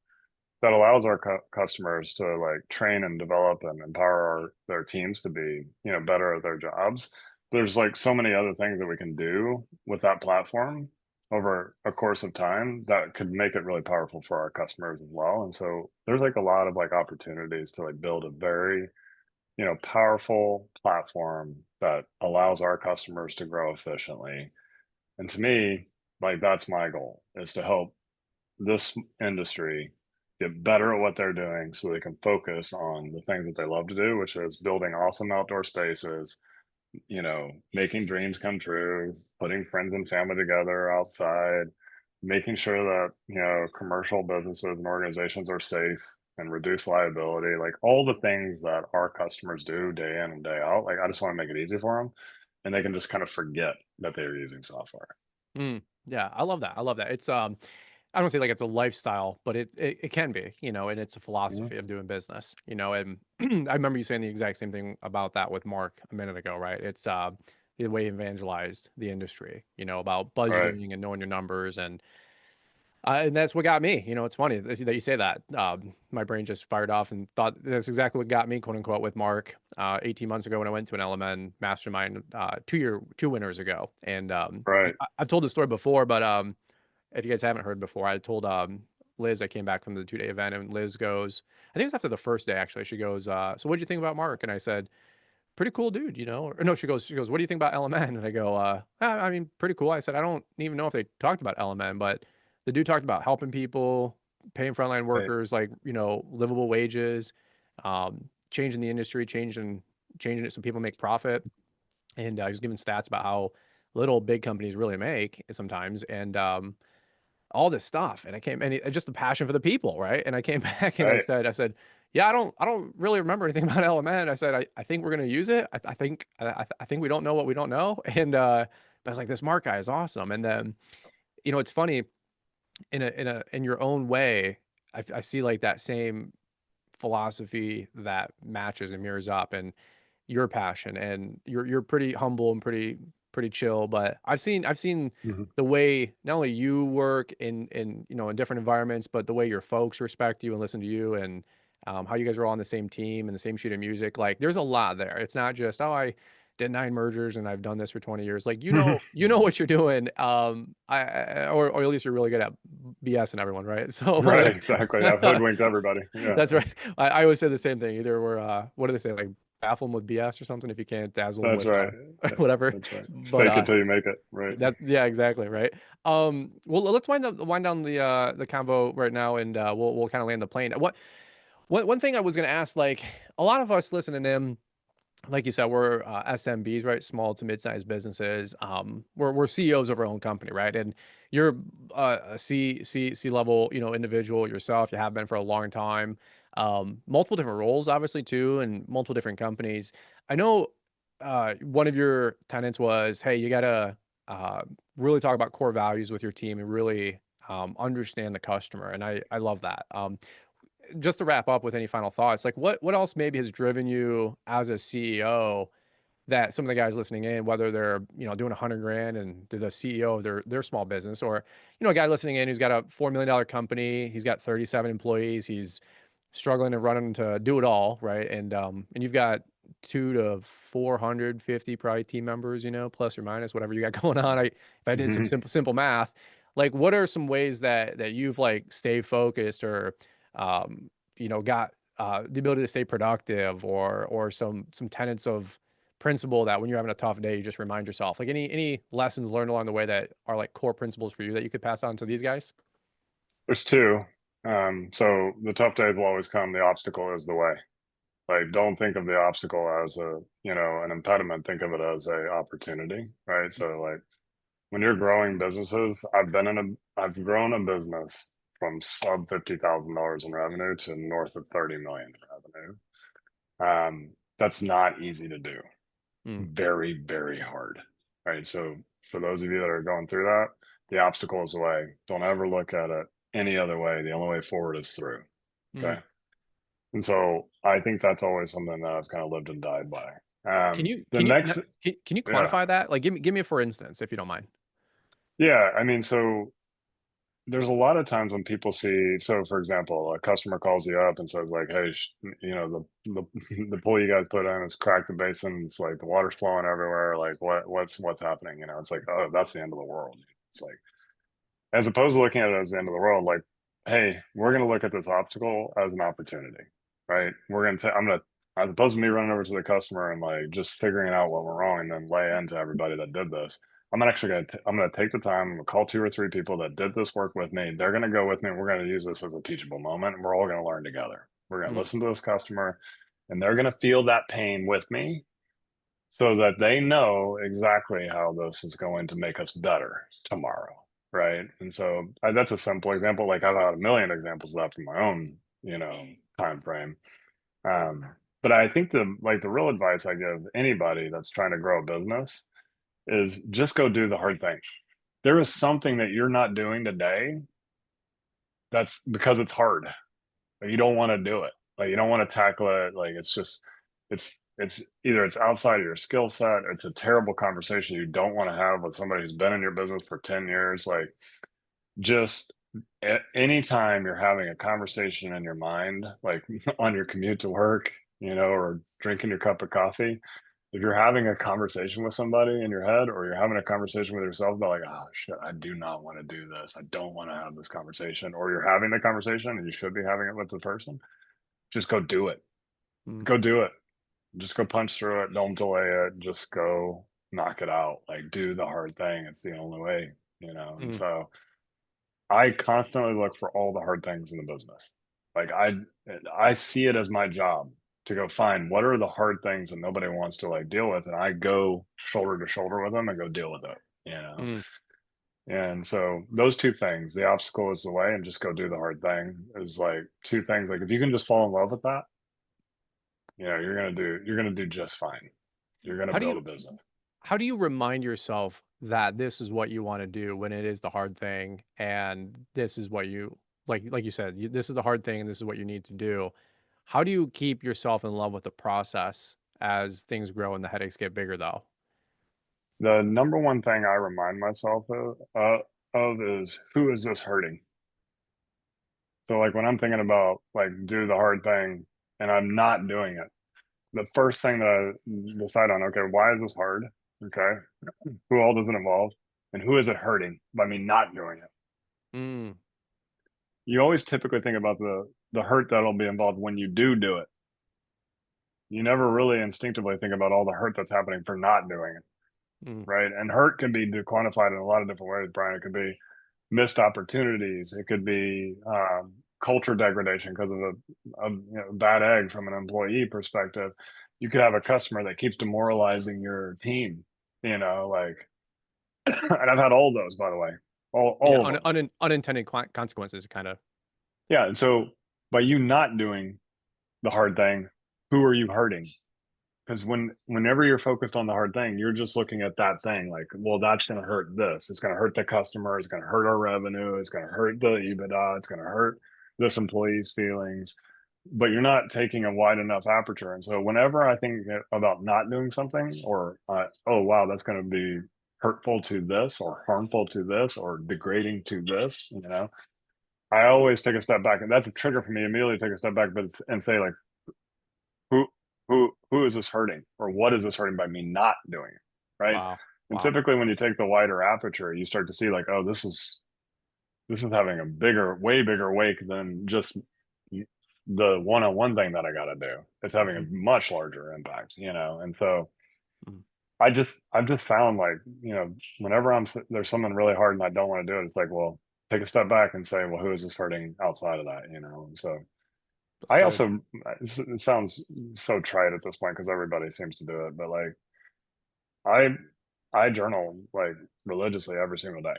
that allows our customers to like train and develop and empower their teams to be better at their jobs. There's like so many other things that we can do with that platform over a course of time that could make it really powerful for our customers as well. And so there's like a lot of like opportunities to like build a very powerful platform that allows our customers to grow efficiently. And to me, like that's my goal, is to help this industry get better at what they're doing so they can focus on the things that they love to do, which is building awesome outdoor spaces, making dreams come true, putting friends and family together outside, making sure that, commercial businesses and organizations are safe and reduce liability, like all the things that our customers do day in and day out. Like, I just want to make it easy for them and they can just kind of forget that they're using software. Yeah, I love that. I love that. It's I don't say like it's a lifestyle, but it can be, and it's a Mhm. philosophy of doing business, and I remember you saying the exact same thing about that with Mark a minute ago, right? It's the way he evangelized the industry, about Right. budgeting and knowing your numbers and that's what got me. It's funny that you say that. My brain just fired off and thought that's exactly what got me, quote unquote, with Mark 18 months ago when I went to an LMN mastermind 2 winters ago. And Right. I've told this story before, but if you guys haven't heard before, I told Liz, I came back from the 2-day event, and Liz goes, I think it was after the first day actually. She goes, "So what did you think about Mark?" And I said, "Pretty cool dude, Or no, she goes, "What do you think about LMN?" And I go, I mean, pretty cool." I said, "I don't even know if they talked about LMN, but the dude talked about helping people, paying frontline Right. workers like livable wages, changing the industry, changing it so people make profit." And he was giving stats about how little big companies really make sometimes, and all this stuff. And I came and just the passion for the people, right? And I came back and Right. I said, yeah, I don't really remember anything about LMN. I said, I think we're going to use it. I think we don't know what we don't know. And I was like, this Mark guy is awesome. And then, it's funny in your own way. I see like that same philosophy that matches and mirrors up and your passion, and you're pretty humble and pretty chill, but I've seen Mhm. the way not only you work in different environments, but the way your folks respect you and listen to you, and how you guys are all on the same team and the same sheet of music. Like there's a lot there. It's not just, oh, I did 9 mergers and I've done this for 20 years. Like you know what you're doing. Or at least you're really good at BSing everyone, right? So Right, exactly. I've hoodwinked everybody. Yeah, that's right. I always say the same thing. Either we're what do they say, like baffle them with BS or something if you can't dazzle them that's with right. Yeah, whatever. that's right. But Fake it till you make it. Right. that yeah, exactly, right. Well, let's wind down the convo right now, and we'll kind of land the plane. One thing I was gonna ask, like a lot of us listening in, like you said, we're SMBs, right? Small to mid-sized businesses. We're CEOs of our own company, right? And you're a C level, individual yourself. You have been for a long time. Multiple different roles, obviously, too, and multiple different companies. I know one of your tenets was, hey, you gotta uh, really talk about core values with your team and really understand the customer. And I love that. Just to wrap up with any final thoughts, like what else maybe has driven you as a CEO that some of the guys listening in, whether they're doing 100 grand and they're the CEO of their small business, or a guy listening in who's got a $4 million company, he's got 37 employees, he's struggling and running to do it all, right? And you've got 2 to 450 probably team members, plus or minus whatever you got going on. If I did some Mhm. simple math, like what are some ways that you've like stayed focused or got the ability to stay productive, or some tenets of principle that when you're having a tough day, you just remind yourself, like any lessons learned along the way that are like core principles for you that you could pass on to these guys? There's two. So the tough days will always come. The obstacle is the way. Like, don't think of the obstacle as an impediment. Think of it as a opportunity, right? So like when you're growing businesses, I've grown a business from sub $50,000 in revenue to north of 30 million in revenue. That's not easy to do. Mm, very, very hard. Right. So for those of you that are going through that, the obstacle is the way. Don't ever look at it any other way. The only way forward is through. mm. Okay. And so I think that's always something that I've kind of lived and died by. Can you The can you no, next, can you yeah, quantify that? Like, give me a for instance, if you don't mind. yeah. I mean, so there's a lot of times when people see, so for example, a customer calls you up and says like, "Hey, the pool you guys put in is cracked the basin. It's like the water's flowing everywhere. Like, what's happening?" It's like, oh, that's the end of the world. It's like, as opposed to looking at it as the end of the world, like, hey, we're going to look at this obstacle as an opportunity, right? I'm going to, as opposed to me running over to the customer and like just figuring out what went wrong and then lay into everybody that did this. I'm going to take the time. I'm going to call 2 or 3 people that did this work with me. They're going to go with me. And we're going to use this as a teachable moment. And we're all going to learn together. We're going to Mm, listen to this customer and they're going to feel that pain with me so that they know exactly how this is going to make us better tomorrow, right? And so that's a simple example. Like I've had a million examples of that from my own, time frame. Um, but I think the real advice I give anybody that's trying to grow a business is just go do the hard thing. There is something that you're not doing today that's because it's hard. Like you don't want to do it. Like you don't want to tackle it. Like it's either it's outside of your skill set, it's a terrible conversation you don't want to have with somebody who's been in your business for 10 years. Like just anytime you're having a conversation in your mind, like on your commute to work, or drinking your cup of coffee, if you're having a conversation with somebody in your head or you're having a conversation with yourself about like, oh shit, I do not want to do this. I don't want to have this conversation, or you're having the conversation and you should be having it with the person, just go do it. mm, Go do it. Just go punch through it. Don't delay it. Just go knock it out. Like do the hard thing. It's the only way. And mm. so I constantly look for all the hard things in the business. Like I see it as my job to go find what are the hard things that nobody wants to like deal with, and I go shoulder to shoulder with them and go deal with it. Mm. And so those 2 things, the obstacle is the way, and just go do the hard thing is like 2 things. Like if you can just fall in love with that, you're gonna do just fine. You're gonna How do build you a business. how do you remind yourself that this is what you want to do when it is the hard thing, and this is what you like you said, this is the hard thing and this is what you need to do. How do you keep yourself in love with the process as things grow and the headaches get bigger though? The number one thing I remind myself of is who is this hurting? So like when I'm thinking about like do the hard thing and I'm not doing it, the first thing that I decide on, okay, why is this hard? Okay, who all does it involve? And who is it hurting by me not doing it? Mm, You always typically think about the hurt that'll be involved when you do it. You never really instinctively think about all the hurt that's happening for not doing it, mm, right? And hurt can be quantified in a lot of different ways, Brian. It could be missed opportunities. It could be culture degradation because of a bad egg from an employee perspective. You could have a customer that keeps demoralizing your team. Like, and I've had all those, by the way, yeah, all of them. unintended consequences kind of. Yeah. And so by you not doing the hard thing, who are you hurting? Because whenever you're focused on the hard thing, you're just looking at that thing like, well, that's going to hurt this. It's going to hurt the customer. It's going to hurt our revenue. It's going to hurt the EBITDA. It's going to hurt this employee's feelings. But you're not taking a wide enough aperture. And so whenever I think about not doing something, or oh wow, that's going to be hurtful to this, or harmful to this, or degrading to this, I always take a step back, and that's a trigger for me. Immediately take a step back, but and say like, who who is this hurting, or what is this hurting by me not doing it, right? Wow. And Wow. typically when you take the wider aperture, you start to see like, oh, this is having a way bigger wake than just the one-on-one thing that I got to do. It's having a Mhm, much larger impact. And so mhm. I've just found like, whenever there's something really hard and I don't want to do it, it's like, well, take a step back and say, well, who is this hurting outside of that? And so That's I good. also, it sounds so trite at this point because everybody seems to do it, but like I, I journal like religiously every single day.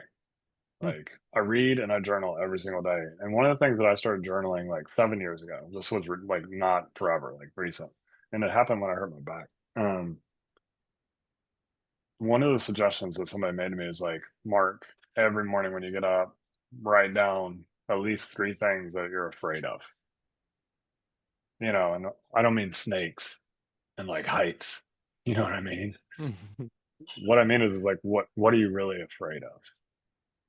Hmm. Like I read and I journal every single day. And one of the things that I started journaling like 7 years ago, this was like not forever, like recent, and it happened when I hurt my back. Um, one of the suggestions that somebody made to me is like, Mark, every morning when you get up, write down at least three things that you're afraid of. And I don't mean snakes and like heights. You know what I mean? What I mean is like what are you really afraid of?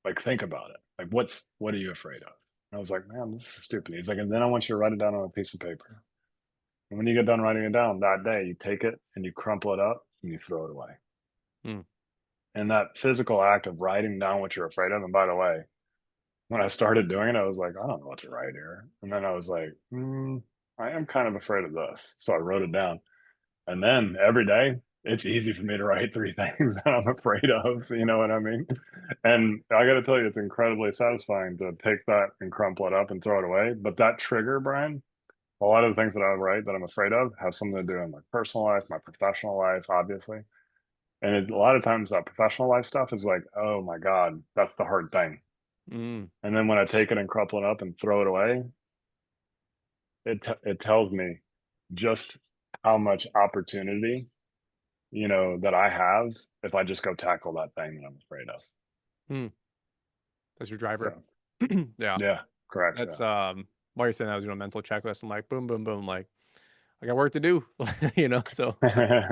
Like think about it. Like what are you afraid of? And I was like, man, this is stupid. He's like, and then I want you to write it down on a piece of paper. And when you get done writing it down that day, you take it and you crumple it up and you throw it away. Mm. And that physical act of writing down what you're afraid of, and by the way, when I started doing it, I was like, I don't know what to write here. And then I was like, I am kind of afraid of this. So I wrote it down. And then every day, it's easy for me to write three things that I'm afraid of. You know what I mean? And I got to tell you, it's incredibly satisfying to take that and crumple it up and throw it away. But that trigger, Brian, a lot of the things that I write that I'm afraid of have something to do in my personal life, my professional life, obviously. And a lot of times that professional life stuff is like, oh my God, that's the hard thing. Mm. And then when I take it and crumple it up and throw it away, it tells me just how much opportunity, that I have if I just go tackle that thing that I'm afraid of. Mm. That's your driver. So Yeah. yeah, correct. That's while you're saying that, I was doing a mental checklist. I'm like, boom, boom, boom. Like, I got work to do, so, Yeah.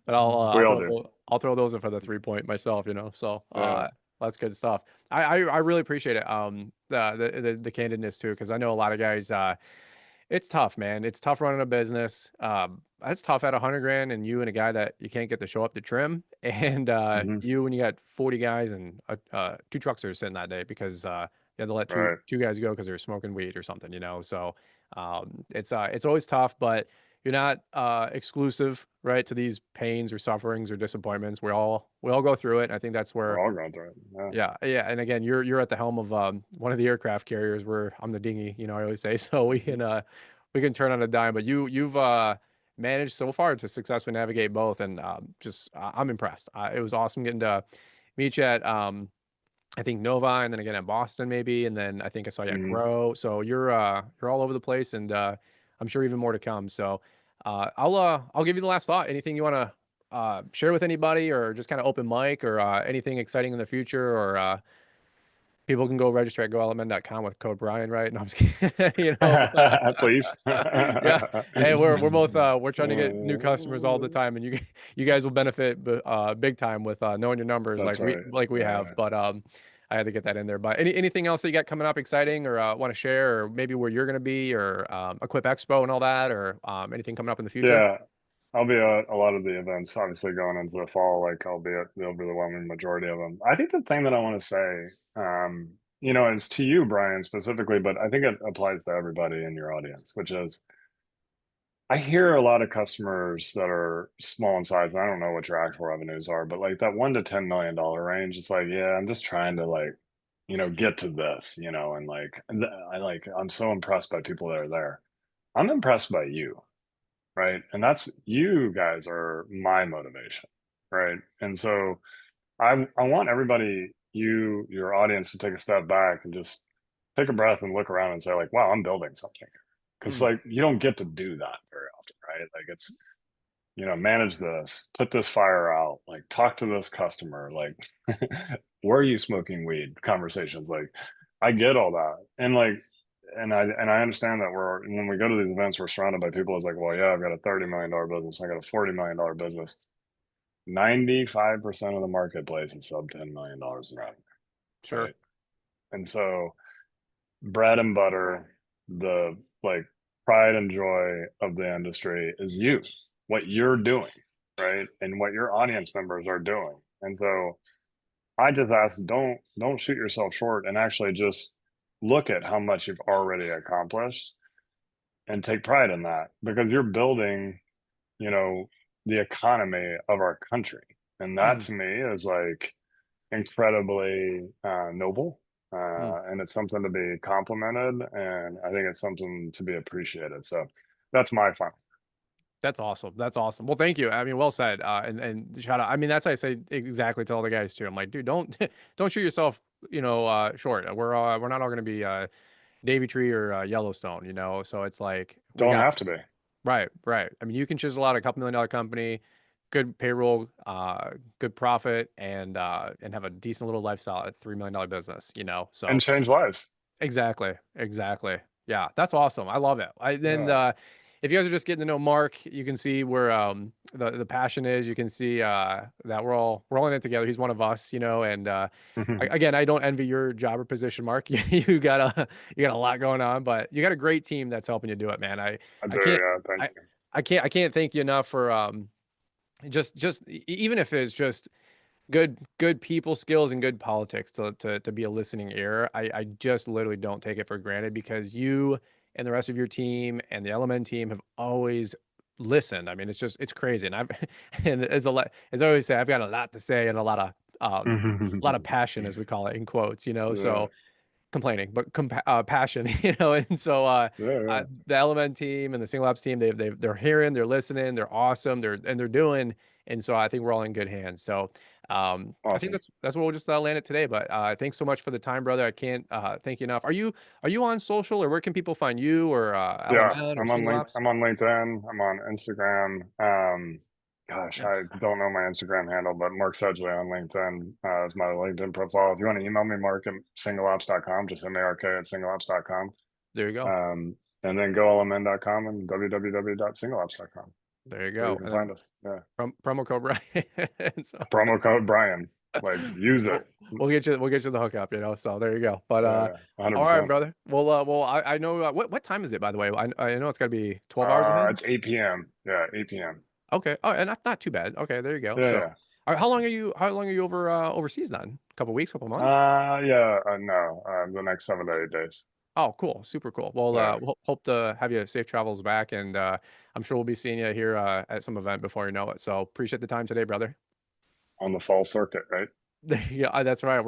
but We all do. I'll throw those in for the 3 point myself, so, Yeah. that's good stuff. I really appreciate it. The candidness too, because I know a lot of guys, it's tough, man. It's tough running a business. It's tough at 100 grand and you and a guy that you can't get to show up to trim and, Hmm. you when you got 40 guys and, two trucks are sitting that day because, you had to let Right. two guys go because they were smoking weed or something, so, it's always tough, but you're not, exclusive, right, to these pains or sufferings or disappointments. We all go through it. And I think that's We're where, all going through it. Yeah. yeah, yeah. And again, you're at the helm of, one of the aircraft carriers where I'm the dinghy, I always say. So we can turn on a dime, but you've managed so far to successfully navigate both, and just I'm impressed. It was awesome getting to meet you at I think Nova, and then again at Boston maybe, and then I think I saw you at Hmm. Grow. So you're all over the place, and I'm sure even more to come. So I'll give you the last thought. Anything you want to share with anybody, or just kind of open mic, or anything exciting in the future, or people can go register at golmn.com with code Brian, right? No, I'm just kidding. Please. Yeah. Hey, we're both we're trying to get new customers all the time, and you guys will benefit big time with knowing your numbers That's right. like we have. Yeah. But I had to get that in there. But anything else that you got coming up exciting, or want to share, or maybe where you're going to be, or Equip Expo and all that, or anything coming up in the future? Yeah. I'll be at a lot of the events, obviously going into the fall, like I'll be at the overwhelming majority of them. I think the thing that I want to say, is to you, Brian, specifically, but I think it applies to everybody in your audience, which is I hear a lot of customers that are small in size, and I don't know what your actual revenues are, but like that $1 to $10 million range, it's like, yeah, I'm just trying to like, get to this, and like I'm so impressed by people that are there. I'm impressed by you, right? And that's you guys are my motivation, right? And so I want everybody, your audience, to take a step back and just take a breath and look around and say, like, wow, I'm building something here. Because Mm, like you don't get to do that very often, right? Like it's, manage this, put this fire out, like talk to this customer, like where are you smoking weed? Conversations. Like I get all that. And like and I understand that when we go to these events, we're surrounded by people. It's like, well, yeah, I've got a $30 million business, I got a $40 million business. 95% of the marketplace is sub $10 million in revenue, sure. right? And so bread and butter, the like pride and joy of the industry is you, what you're doing, right? And what your audience members are doing. And so I just ask, don't shoot yourself short and actually just look at how much you've already accomplished and take pride in that because you're building, you know, the economy of our country. And that Mm, to me is like incredibly noble. mm. And it's something to be complimented. And I think it's something to be appreciated. So that's my final. That's awesome. That's awesome. Well, thank you. I mean, well said. And shout out. I mean, that's how I say exactly to all the guys too. I'm like, dude, don't don't shoot yourself, short. We're not all going to be Davy Tree or Yellowstone, So it's like we Don't got have to be. right, right. I mean, you can chisel out a couple $1 million company, good payroll, good profit, and have a decent little lifestyle at $3 million business, you know? and So change lives. exactly, exactly. Yeah, that's awesome. I love it. Then Yeah. if you guys are just getting to know Mark, you can see where the passion is. You can see that we're all in it together. He's one of us, you know, and again, I don't envy your job or position, Mark. You got a lot going on, but you got a great team that's helping you do it, man. I I do. can't Yeah. Thank I you. I can't thank you enough for even if it's just good people skills and good politics to be a listening ear. I just literally don't take it for granted because you and the rest of your team and the LMN team have always listened. I mean, it's crazy. And I've and it's a lot, as I always say, I've got a lot to say and a lot of passion, as we call it in quotes, you know. Yeah. So complaining, but passion, you know. And so Yeah. Yeah. the LMN team and the SingleOps team, they're hearing, they're listening, they're awesome, they're doing, and so I think we're all in good hands. So I think Awesome. that's what we'll just land it today. But thanks so much for the time, brother. I can't thank you enough. Are you on social, or where can people find you, or Yeah. LMN or I'm on SingleOps? I'm on LinkedIn. I'm on Instagram. Gosh, Yeah, I don't know my Instagram handle, but Mark Sedgley on LinkedIn is my LinkedIn profile. If you want to email me, Mark at singleops.com, just MARK at singleops.com. there you go. And then go lmn.com and www.singleops.com. There you Where you go. can And then find us. Yeah. promo code Brian. So Promo code Brian. Like use it. we'll, we'll get you the hookup, you know. So there you go. But Yeah, all right, 100%. brother. Well, I know what time is it, by the way? I know it's got to be 12 hours ahead. It's 8 p.m. Yeah, 8 p.m. Okay. Oh, and not too bad. Okay, there you go. Yeah, So, yeah. how long are you overseas then? A couple weeks, couple months? Yeah, no, the next 7 to 8 days. Oh, cool. Super cool. Well, Yeah, we'll hope to have you safe travels back, and I'm sure we'll be seeing you here at some event before you know it. So appreciate the time today, brother. on the fall circuit, right? Yeah, that's right.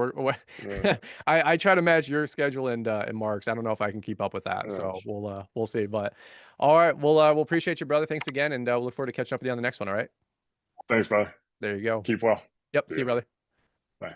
Yeah, I try to match your schedule and Mark's. I don't know if I can keep up with that, yeah. so we'll see. But all right, we'll appreciate you, brother. Thanks again, and we'll look forward to catching up with you on the next one. All right, Thanks, brother. there you go. Keep well. Yep. See See you, ya. brother. Bye.